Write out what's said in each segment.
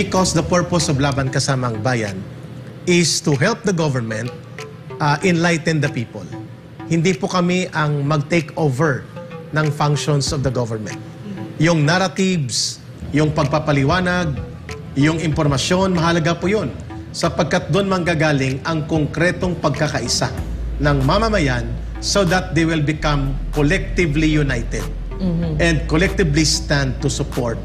Because the purpose of Laban Kasamang Bayan is to help the government enlighten the people. Hindi po kami ang mag-take over ng functions of the government. Yung narratives, yung pagpapaliwanag, yung impormasyon, mahalaga po yun. Sapagkat doon manggagaling ang konkretong pagkakaisa ng mamamayan so that they will become collectively united and collectively stand to support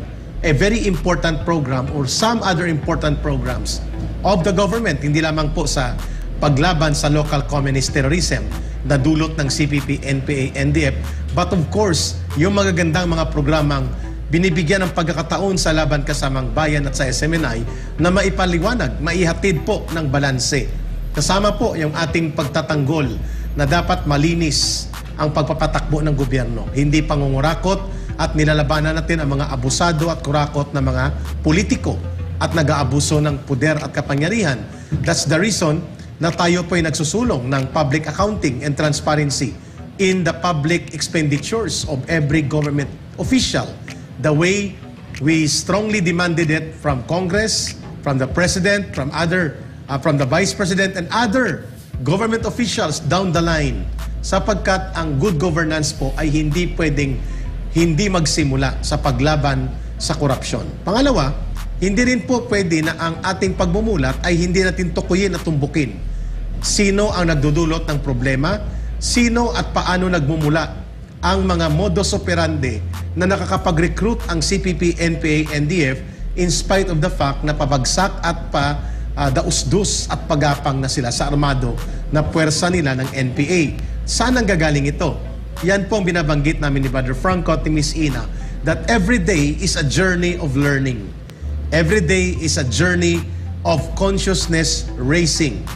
a very important program or some other important programs of the government. Hindi lamang po sa paglaban sa local communist terrorism na dulot ng CPP, NPA, NDF, but of course, yung magagandang mga programang binibigyan ng pagkakataon sa Laban Kasamang Bayan at sa SMNI na maipaliwanag, maihatid po ng balanse. Kasama po yung ating pagtatanggol na dapat malinis ang pagpapatakbo ng gobyerno. Hindi pangungurakot at nilalabanan natin ang mga abusado at kurakot na mga politiko at nag-aabuso ng puder at kapangyarihan. That's the reason na tayo po ay nagsusulong ng public accounting and transparency in the public expenditures of every government official. The way we strongly demanded it from Congress, from the President, from the Vice President and other government officials down the line, sapagkat ang good governance po ay hindi pwedeng hindi magsimula sa paglaban sa korupsyon. Pangalawa, hindi rin po pwede na ang ating pagmumulat ay hindi natin tukuyin at tumbukin. Sino ang nagdudulot ng problema? Sino at paano nagmumula ang mga modus operandi na nakakapag-recruit ang CPP, NPA, NDF in spite of the fact na pabagsak at dausdus at pagapang na sila sa armado na puwersa nila ng NPA. Saan ang gagaling ito? Yan po ang binabanggit namin ni Brother Franco at ni Miss Ina, that every day is a journey of learning. Every day is a journey of consciousness raising.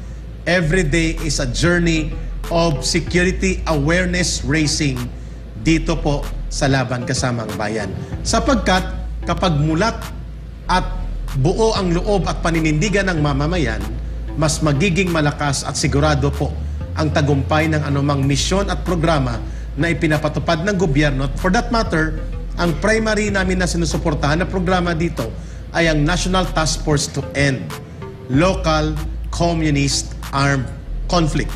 Every day is a journey of security awareness raising dito po sa Laban Kasamang Bayan. Sapagkat kapag mulat at buo ang loob at paninindigan ng mamamayan, mas magiging malakas at sigurado po ang tagumpay ng anumang misyon at programa na ipinapatupad ng gobyerno. For that matter, ang primary namin na sinusuportahan na programa dito ay ang National Task Force to End Local Communist Armed Conflict.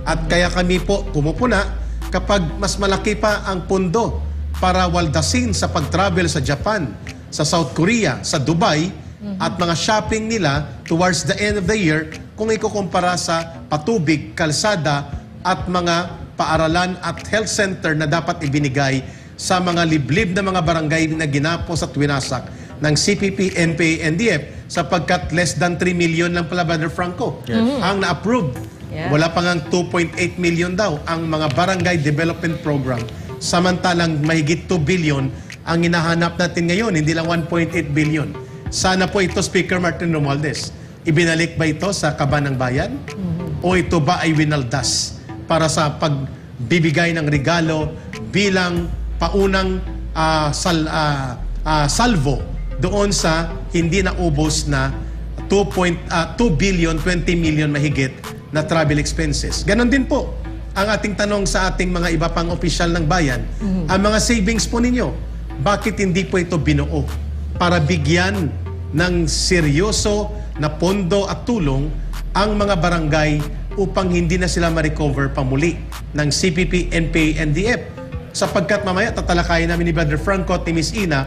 At kaya kami po pumupuna kapag mas malaki pa ang pundo para waldasin sa pag-travel sa Japan, sa South Korea, sa Dubai, at mga shopping nila towards the end of the year kung ikukumpara sa patubig, kalsada, at mga paaralan at health center na dapat ibinigay sa mga liblib na mga barangay na ginapos at winasak ng CPP, NPA, NDF sapagkat less than 3 million lang pala, Brother Franco, ang na-approve. Wala pang ang 2.8 million daw ang mga barangay development program. Samantalang mahigit 2 billion ang hinahanap natin ngayon, hindi lang 1.8 billion. Sana po ito, Speaker Martin Romualdez, ibinalik ba ito sa kaban ng bayan? O ito ba ay winaldas para sa pagbibigay ng regalo bilang paunang salvo doon sa hindi naubos na 2 billion, 20 million mahigit na travel expenses. Ganon din po ang ating tanong sa ating mga iba pang opisyal ng bayan. Ang mga savings po ninyo, bakit hindi po ito binuo para bigyan ng seryoso na pondo at tulong ang mga barangay upang hindi na sila ma-recover pamuli ng CPP, NPA, NDF. Sapagkat mamaya tatalakayin namin ni Brother Franco at ni Miss Ina,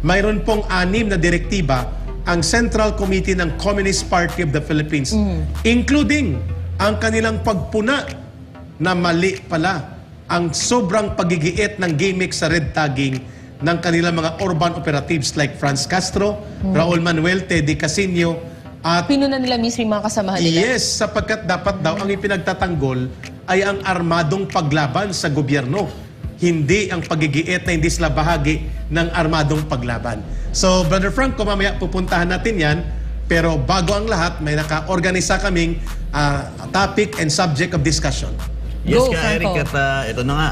mayroon pong 6 na direktiba ang Central Committee ng Communist Party of the Philippines, including ang kanilang pagpuna na mali pala ang sobrang pagigiit ng gimmick sa red tagging ng kanilang mga urban operatives like Franz Castro, Raul Manuel, Teddy Casino, at pinuna nila mismo yung mga kasamahan nila. yes, sapagkat dapat daw ang ipinagtatanggol ay ang armadong paglaban sa gobyerno, hindi ang pagigiit na hindi sila bahagi ng armadong paglaban. So, Brother Franco, mamaya pupuntahan natin yan, pero bago ang lahat, may naka-organisa kaming topic and subject of discussion. Yes, Go, ka, Eric, Franco. at ito na nga,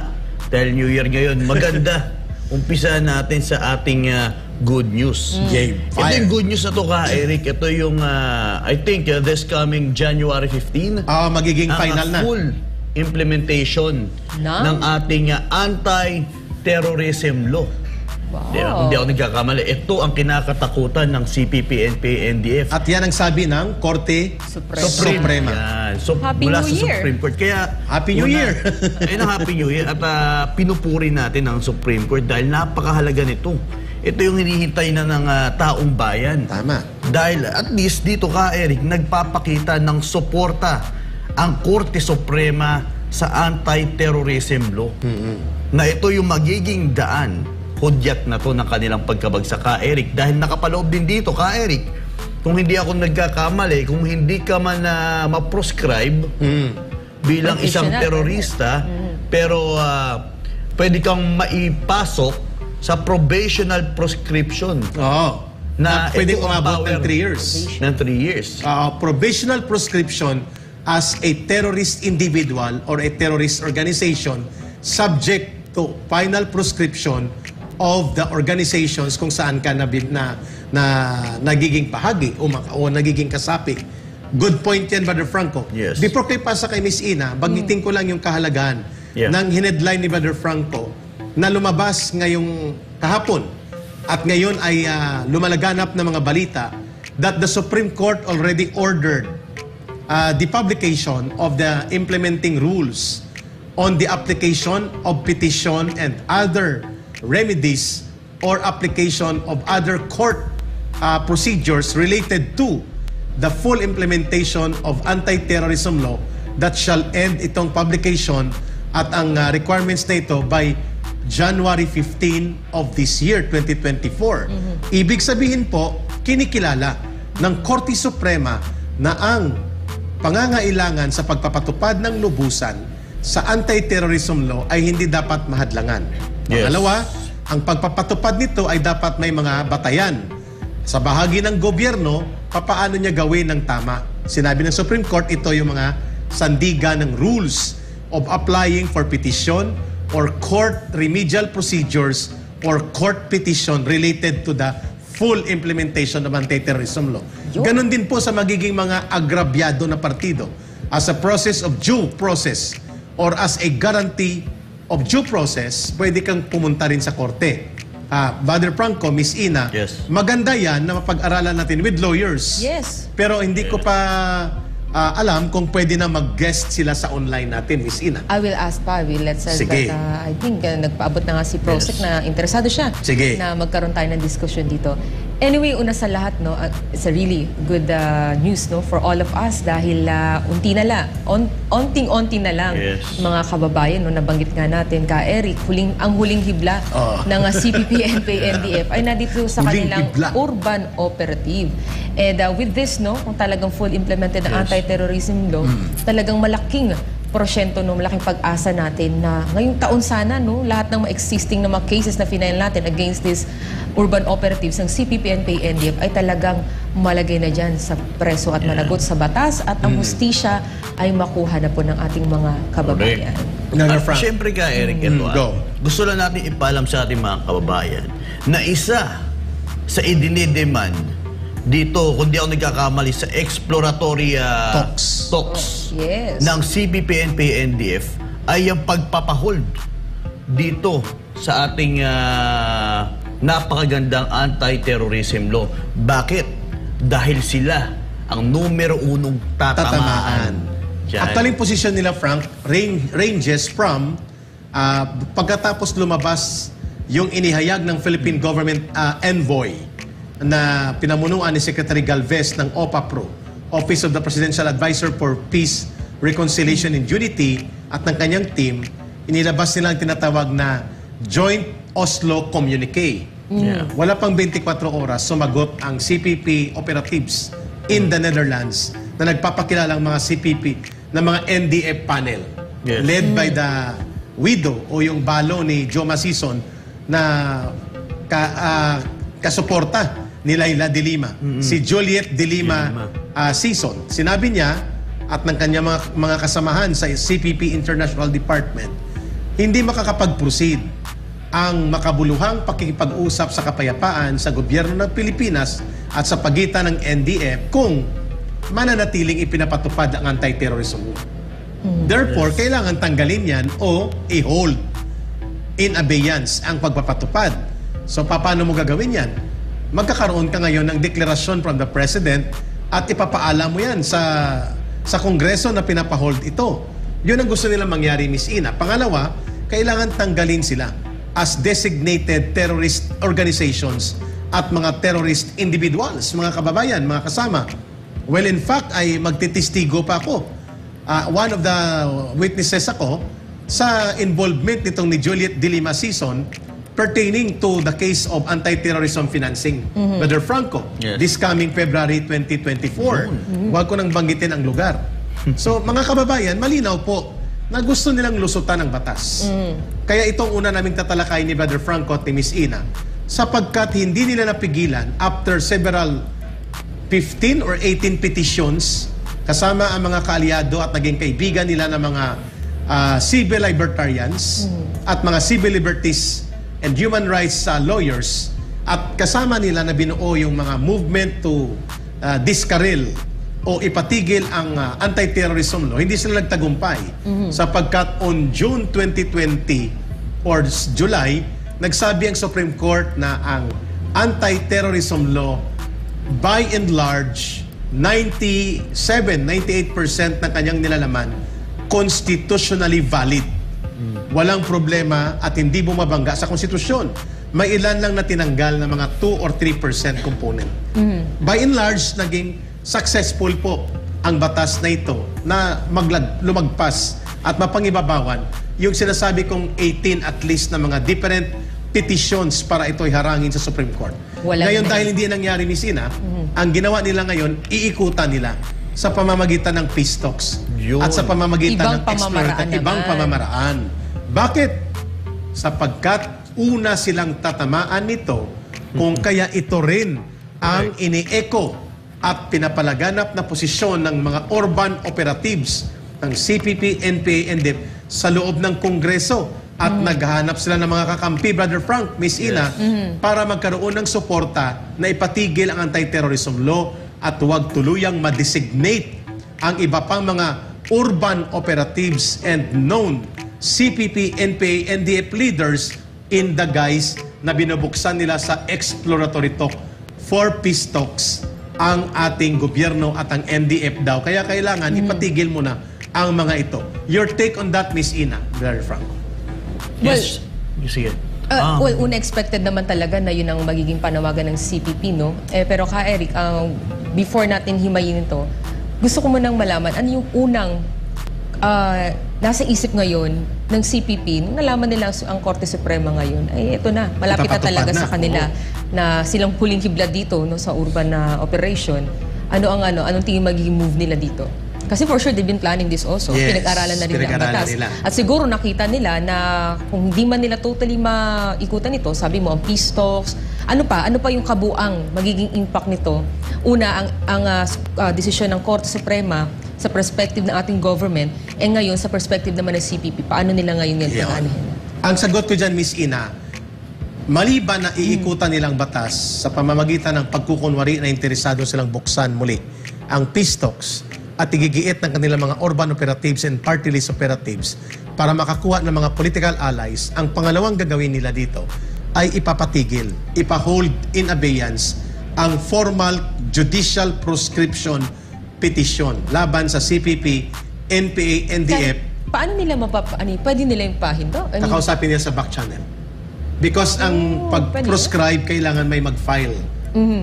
dahil New Year ngayon, maganda. Umpisa natin sa ating good news. Ito yung good news na to ka, Eric. Ito yung, I think, this coming January 15. Magiging final na. Full implementation ng ating anti-terrorism law. Hindi ako nagkakamali. Ito ang kinakatakutan ng CPP, NPA, NDF. At yan ang sabi ng Korte Suprema. Yan. So, Happy mula New sa Year. Supreme Court. Kaya, Happy New Year. Ayun ang Happy New Year. At pinupuri natin ang Supreme Court dahil napakahalaga nito. Ito yung hinihintay na ng taong bayan. Tama. Dahil at least dito ka, Eric, nagpapakita ng suporta ang Korte Suprema sa anti-terrorism law. Na ito yung magiging daan, hudyat na to ng kanilang pagkabagsak, ka Eric. Dahil nakapaloob din dito, ka Eric, kung hindi ako nagkakamali, kung hindi ka man ma-proscribe bilang isang terorista, pero pwede kang maipasok sa probational prescription. Oo. Na pwede ito ang umabot ng power 3 years. Ng 3 years. Provisional prescription as a terrorist individual or a terrorist organization subject to final prescription of the organizations kung saan ka na nagiging bahagi o nagiging kasapi. Good point yan, Brother Franco. Yes. Before kayo pasa kay Miss Ina, bagitin ko lang yung kahalagahan ng hinedline ni Brother Franco na lumabas ngayong kahapon at ngayon ay lumalaganap na mga balita that the Supreme Court already ordered the publication of the implementing rules on the application of petition and other remedies or application of other court procedures related to the full implementation of anti-terrorism law that shall end itong publication at ang requirements na ito by January 15 of this year, 2024. Ibig sabihin po, kinikilala ng Korte Suprema na ang pangangailangan sa pagpapatupad ng lubusan sa anti-terrorism law ay hindi dapat mahadlangan. Pangalawa, ang pagpapatupad nito ay dapat may mga batayan. Sa bahagi ng gobyerno, papaano niya gawin ng tama? Sinabi ng Supreme Court, ito yung mga sandigan ng rules of applying for petition or court remedial procedures or court petition related to the full implementation of anti-terrorism law. Ganon din po sa magiging mga agrabyado na partido. As a process of due process or as a guarantee of due process, pwede kang pumunta rin sa korte. Brother Franco, Miss Ina, maganda yan na mapag-aralan natin with lawyers. Yes. Pero hindi ko pa alam kung pwede na mag-guest sila sa online natin, Miss Ina. I will ask pa. Let's say Sige. that I think nagpaabot na nga si Prosek na interesado siya Sige. na magkaroon tayo ng discussion dito. Anyway, una sa lahat, no, it's a really good news, no, for all of us dahil onting-onti na lang mga kababayan, no, nabanggit nga natin ka Eric, ang huling hibla ng CPP, NPA, NDF ay nandito sa kanilang urban operative. And with this, no, kung talagang full implemented ang anti-terrorism law, talagang malaking porsyento, no, malaking pag-asa natin na ngayong taon sana, no, lahat ng mga existing na mga cases na final natin against this urban operatives ng CPP, NPA, NDF ay talagang malagay na dyan sa preso at managot sa batas at ang hustisya ay makuha na po ng ating mga kababayan. At syempre ka, Eric, gusto lang natin ipalam sa ating mga kababayan na isa sa idinidemand dito, kung di ako nagkakamali, sa exploratory talks ng CPP, NPA, NDF ay ang pagpapahold dito sa ating napakagandang anti-terrorism law. Bakit? Dahil sila ang numero unong tatamaan. Actually, posisyon nila, Frank, ranges from pagkatapos lumabas yung inihayag ng Philippine Government Envoy na pinamunuan ni Secretary Galvez ng OPAPRO, Office of the Presidential Advisor for Peace, Reconciliation and Unity, at ng kanyang team, inilabas nila ang tinatawag na Joint Oslo Communique. Wala pang 24 oras, sumagot ang CPP operatives in the Netherlands na nagpapakilalang mga CPP na mga NDF panel led by the widow o yung balo ni Joe Masison na kasuporta ni Laila de Lima, si Juliet de Lima Sison. Sinabi niya at ng kanyang mga kasamahan sa CPP International Department, hindi makakapag-proceed ang makabuluhang pakikipag-usap sa kapayapaan sa gobyerno ng Pilipinas at sa pagitan ng NDF kung mananatiling ipinapatupad ang anti-terrorism law. Therefore, kailangan tanggalin yan o i-hold in abeyance ang pagpapatupad So paano mo gagawin yan? Magkakaroon ka ngayon ng deklarasyon from the President at ipapaalam mo yan sa Kongreso na pinapahold ito. Yun ang gusto nilang mangyari, Miss Ina. Pangalawa, kailangan tanggalin sila as designated terrorist organizations at mga terrorist individuals, mga kababayan, mga kasama. Well, in fact, ay magtitistigo pa ako. One of the witnesses ako sa involvement nitong ni Juliet de Lima Sison pertaining to the case of anti-terrorism financing. Brother Franco, this coming February 2024. Huwag ko nang banggitin ang lugar. So, mga kababayan, malinaw po na gusto nilang lusutan ng batas. Kaya itong una naming tatalakay ni Brother Franco at ni Miss Ina, sapagkat hindi nila napigilan after several 15 or 18 petitions kasama ang mga kaalyado at naging kaibigan nila ng mga civil libertarians at mga civil liberties and human rights lawyers at kasama nila na binuo yung mga movement to discarril o ipatigil ang anti-terrorism law. Hindi sila nagtagumpay sapagkat on June 2020 or July, nagsabi ang Supreme Court na ang anti-terrorism law by and large 98% ng kanyang nilalaman constitutionally valid. Walang problema at hindi bumabangga sa konstitusyon. May ilan lang na tinanggal na mga 2 or 3% component. By and large, naging successful po ang batas na ito na lumagpas at mapangibabawan yung sinasabi kong 18 at least na mga different petitions para ito'y harangin sa Supreme Court. Ngayon, dahil hindi nangyari, Miss Ina, ang ginawa nila ngayon, iikutan nila sa pamamagitan ng peace talks at sa pamamagitan ng ibang pamamaraan. Bakit? Sapagkat una silang tatamaan nito kung kaya ito rin ang ini-echo at pinapalaganap na posisyon ng mga urban operatives ng CPP, NPA, NDEP sa loob ng Kongreso at naghahanap sila ng mga kakampi, Brother Frank, Miss Ina, para magkaroon ng suporta na ipatigil ang anti-terrorism law at huwag tuluyang ma-designate ang iba pang mga urban operatives and known CPP, NPA, NDF leaders in the guise na binubuksan nila sa exploratory talk for peace talks ang ating gobyerno at ang NDF daw. Kaya kailangan ipatigil mo na ang mga ito. Your take on that, Miss Ina, Brother Franco? Yes. Sige. Well, unexpected naman talaga na yun ang magiging panawagan ng CPP, no? Pero ka, Eric, before natin himayin ito, gusto ko munang malaman, ano yung unang nasa isip ngayon ng CPP, nung nalaman nila ang Korte Suprema ngayon, ay ito na, malapit na talaga sa kanila na silang huling hibla dito no, sa urban operation. Anong tingin magiging move nila dito? Kasi for sure, they've been planning this also. Yes, pinag-aralan na rin ang batas. At siguro nakita nila na kung hindi man nila totally maikutan ito, sabi mo, ang peace talks, ano pa yung kabuang magiging impact nito? Una, ang desisyon ng Korte Suprema sa perspective ng ating government, ngayon sa perspective naman ng CPP, paano nila ngayon yan pag-aanahin? Ang sagot ko dyan, Miss Ina, maliban na iikutan nilang batas sa pamamagitan ng pagkukunwari na interesado silang buksan muli ang peace talks at igigiit ng kanilang mga urban operatives and party list operatives para makakuha ng mga political allies, ang pangalawang gagawin nila dito ay ipapatigil, ipahold in abeyance ang formal judicial proscription petition laban sa CPP, NPA, NDF. Paano nila pwede nila yung pahinto? Kakausapin nila sa back channel. Because ang pag-proscribe, kailangan may mag-file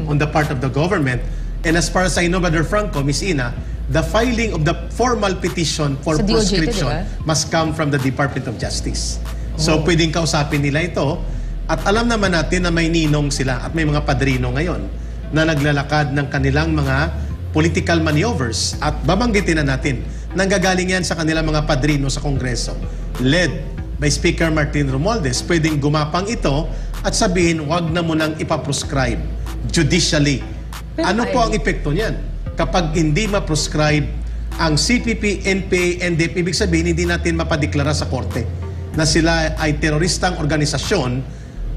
on the part of the government. And as far as I know, Brother Franco, Miss Ina, the filing of the formal petition for proscription must come from the Department of Justice. So, pwedeng kausapin nila ito. At alam naman natin na may ninong sila at may mga padrino ngayon na naglalakad ng kanilang mga political maneuvers. At babanggitin na natin, nanggagaling yan sa kanilang mga padrino sa Kongreso, led by Speaker Martin Romualdez. Pwedeng gumapang ito at sabihin, wag na mo nang ipaproscribe judicially. Ano po ang epekto niyan? Kapag hindi ma-proscribe ang CPP, NPA, NDF, ibig sabihin hindi natin mapadeklara sa korte na sila ay teroristang organisasyon.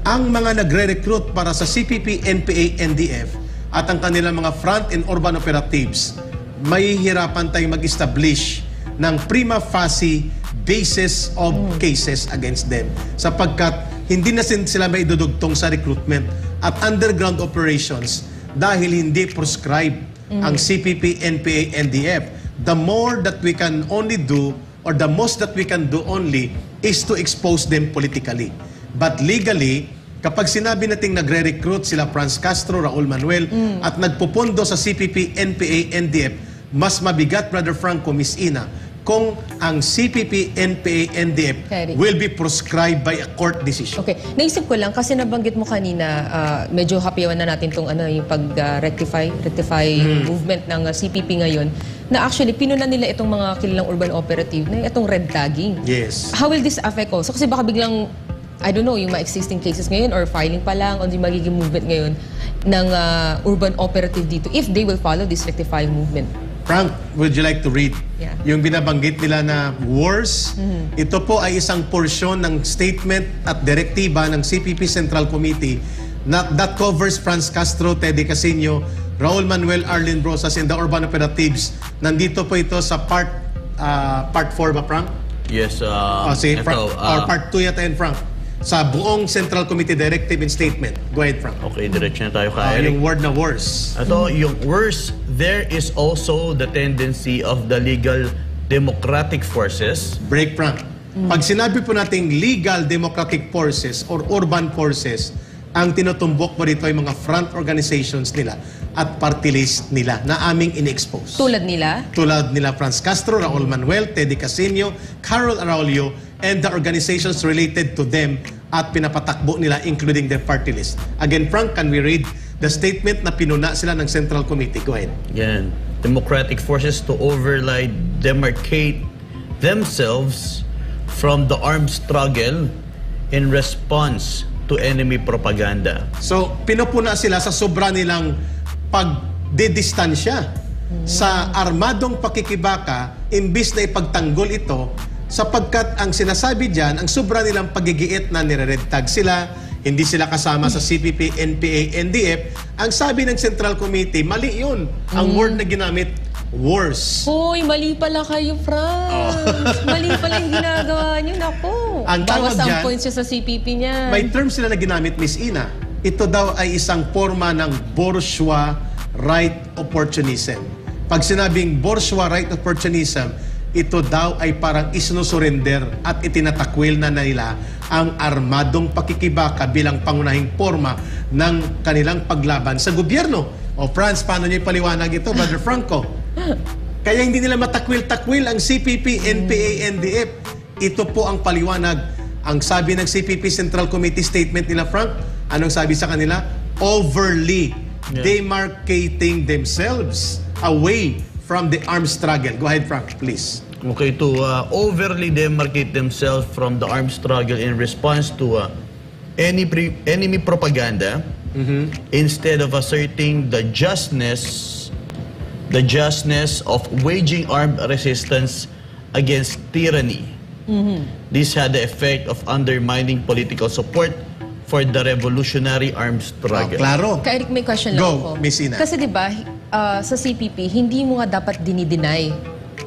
Ang mga nagre-recruit para sa CPP, NPA, NDF at ang kanilang mga front and urban operatives, may hirapan tayong mag-establish ng prima facie basis of cases against them sapagkat hindi na sila maidudugtong sa recruitment at underground operations dahil hindi prescribe ang CPP, NPA, NDF. The more that we can only do, or the most that we can do only, is to expose them politically. But legally, kapag sinabi nating nagre-recruit sila Franz Castro, Raul Manuel, at nagpupondo sa CPP, NPA, NDF, mas mabigat, Brother Franco, Miss Ina, kung ang CPP, NPA, NDF will be prescribed by a court decision. Okay. Naisip ko lang, kasi nabanggit mo kanina, medyo happyawan na natin itong yung pag-rectify movement ng CPP ngayon, na actually pinunan nila itong mga kilalang urban operative na itong red tagging. Yes. How will this affect also? Kasi baka biglang, I don't know, yung mga existing cases ngayon or filing pa lang o yung magiging movement ngayon ng urban operative dito if they will follow this rectifying movement. Frank, would you like to read? Yeah. Yung binabanggit nila na wars, ito po ay isang porsyon ng statement at direktiba ng CPP Central Committee that covers Franz Castro, Teddy Casino, Raul Manuel, Arlene Brosas, and the urban operatives. Nandito po ito sa part 4 ba, Frank? Yes. Or part 2 yata yan, Frank. Sa buong Central Committee Directive and Statement. Go ahead, Frank. Okay, diretso na tayo ka, Eric. Yung word na wars. Ito, yung worse, there is also the tendency of the legal democratic forces. Break, Frank. Pag sinabi po nating legal democratic forces or urban forces, ang tinutumbok po dito ay mga front organizations nila at party list nila na aming in-expose. Tulad nila? Tulad nila Franz Castro, Raul Manuel, Teddy Casino, Carol Araulio, and the organizations related to them at pinapatakbo nila including their party list. Again, Frank, can we read the statement na pinuna sila ng Central Committee? Go ahead. Yan. Democratic forces to override, demarcate themselves from the armed struggle in response to enemy propaganda. So, pinupuna sila sa sobra nilang pagdidistansya sa armadong pakikibaka imbis na ipagtanggol ito sapagkat ang sinasabi dyan, ang sobra nilang pagigiit na nire-red tag sila, hindi sila kasama sa CPP, NPA, NDF. Ang sabi ng Central Committee, mali yun. Ang word na ginamit, wars. Hoy, mali pala kayo, Franz. Mali pala yung ginagawa nyo. Naku. Ang tawag bawas ang dyan, points sa CPP niya. may term sila na ginamit, Miss Ina. Ito daw ay isang forma ng bourgeois right opportunism. Pag sinabing bourgeois right opportunism, ito daw ay parang isinusurrender at itinatakwil na nila ang armadong pakikibaka bilang pangunahing forma ng kanilang paglaban sa gobyerno. O Franz, paano niyo ipaliwanag ito, Brother Franco? Kaya hindi nila matakwil-takwil ang CPP, NPA, NDF. Ito po ang paliwanag. Ang sabi ng CPP Central Committee statement nila, Frank, anong sabi sa kanila? Overly demarcating themselves away from the armed struggle. Go ahead, Frank, please. Okay, to overly demarcate themselves from the armed struggle in response to enemy propaganda, instead of asserting the justness of waging armed resistance against tyranny. This had the effect of undermining political support for the revolutionary armed struggle. Klaro. Ka Eric, may question lang Go, ako. Miss Ina. Kasi diba, sa CPP, hindi mo nga dapat dinideny.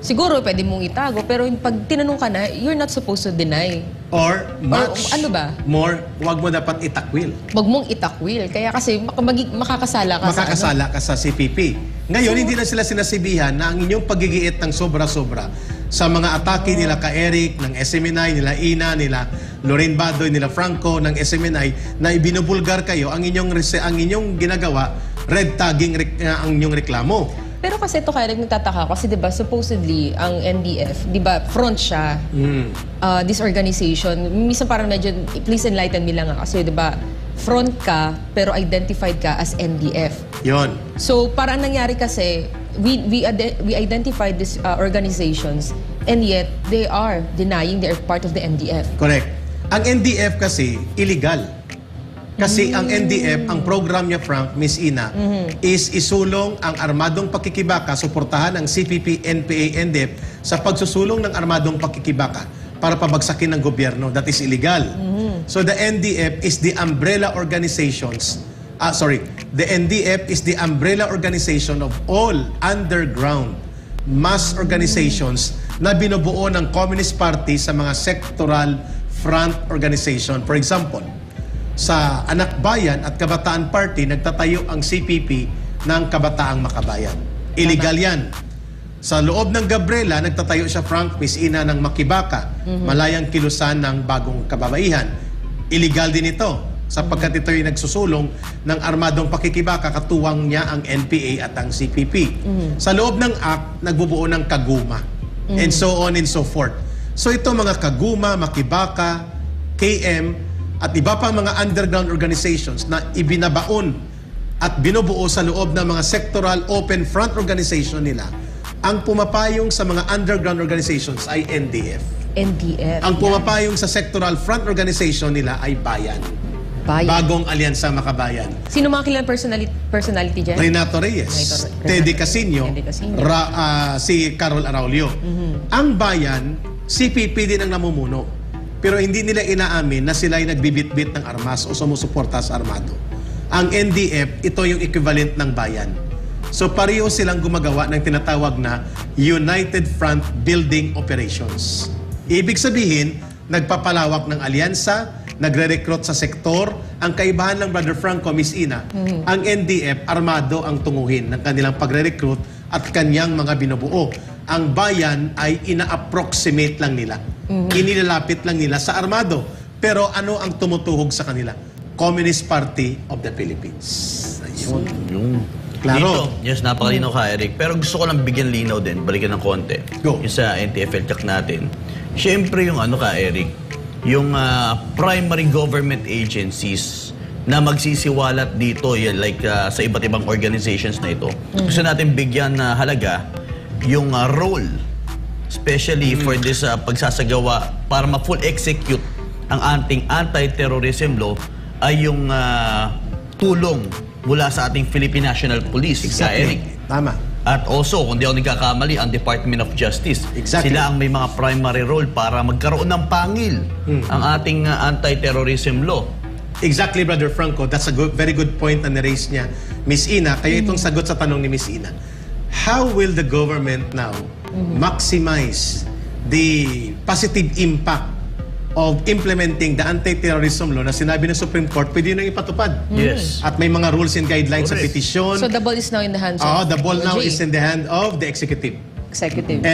Siguro pwede mong itago, pero pag tinanong ka na, you're not supposed to deny. Or much ano ba? more, wag mo dapat itakwil. Wag mong itakwil. Kaya kasi makakasala ka Makakasala ka sa CPP. Ngayon, hindi na sila sinasibihan na ang inyong pagigiit ng sobra-sobra sa mga atake nila ka Eric, ng SMNI, nila Ina, nila Lorraine Badoy, nila Franco, ng SMNI, na ibinubulgar kayo, ang inyong ginagawa, red tagging ang inyong reklamo. Pero kasi ito kaya nagtataka kasi 'di ba supposedly ang NDF, 'di ba front siya. This organization, minsan parang medyo please enlighten me lang kasi 'di ba front ka pero identified ka as NDF. 'Yon. So parang nangyari kasi we identified these organizations and yet they are denying they are part of the NDF. Correct. Ang NDF kasi illegal. Kasi ang NDF, ang program niya, Frank, Miss Ina, is isulong ang armadong pakikibaka, suportahan ang CPP, NPA, NDF sa pagsusulong ng armadong pakikibaka para pabagsakin ng gobyerno. That is illegal. So the NDF is the umbrella organizations. The NDF is the umbrella organization of all underground mass organizations na binubuo ng Communist Party sa mga sectoral front organization. For example, sa Anak Bayan at Kabataan Party, nagtatayo ang CPP ng Kabataang Makabayan. Illegal yan. Sa loob ng Gabriela, nagtatayo siya Frank Misina ng Makibaka, Malayang Kilusan ng Bagong Kababaihan. Illegal din ito sapagkat ito yung nagsusulong ng armadong pakikibaka, katuwang niya ang NPA at ang CPP. Sa loob ng act, nagbubuo ng Kaguma. And so on and so forth. So ito mga Kaguma, Makibaka, KM, at iba pa mga underground organizations na ibinabaon at binubuo sa loob ng mga sectoral open front organization nila. Ang pumapayong sa mga underground organizations ay NDF. NDF. Ang pumapayong sa sectoral front organization nila ay Bayan. Bagong Alyansa Makabayan. Sino mga kilang personality dyan? Renato Reyes, Teddy Casino, si Carol Araulio. Ang Bayan, CPP din ang namumuno. Pero hindi nila inaamin na sila ay nagbibitbit ng armas o sumusuporta sa armado. Ang NDF, ito yung equivalent ng Bayan. So pareho silang gumagawa ng tinatawag na United Front Building Operations. Ibig sabihin, nagpapalawak ng alyansa, nagre-recruit sa sektor. Ang kaibahan ng Brother Franco, Miss Ina, ang NDF, armado ang tunguhin ng kanilang pagre-recruit at kanyang mga binubuo. Ang Bayan ay ina-approximate lang nila. Inilalapit lang nila sa armado. Pero ano ang tumutuhog sa kanila? Communist Party of the Philippines. Ayun. Klaro. Dito, yes, napakalinaw ka, Eric. Pero gusto ko lang bigyan linaw din, balikan ng konti. Go. Yung sa NTFL check natin. Siyempre yung ano ka, Eric, yung primary government agencies na magsisiwalat dito, like sa iba't ibang organizations na ito. Gusto natin bigyan na halaga yung role, especially for this pagsasagawa para ma-full execute ang ating anti-terrorism law ay yung tulong mula sa ating Philippine National Police. Exactly. Eric. Tama. At also, kung di ako nagkakamali, ang Department of Justice. Exactly. Sila ang may mga primary role para magkaroon ng pangil ang ating anti-terrorism law. Exactly, Brother Franco. That's a very good point na niraise niya, Miss Ina. Kaya itong sagot sa tanong ni Miss Ina. How will the government now maximize the positive impact of implementing the anti-terrorism law na sinabi ng Supreme Court, pwede nang ipatupad. Yes. At may mga rules and guidelines sa Correct. petisyon. So the ball is now in the hands of The ball now DOJ. is in the hand of the executive. Executive. And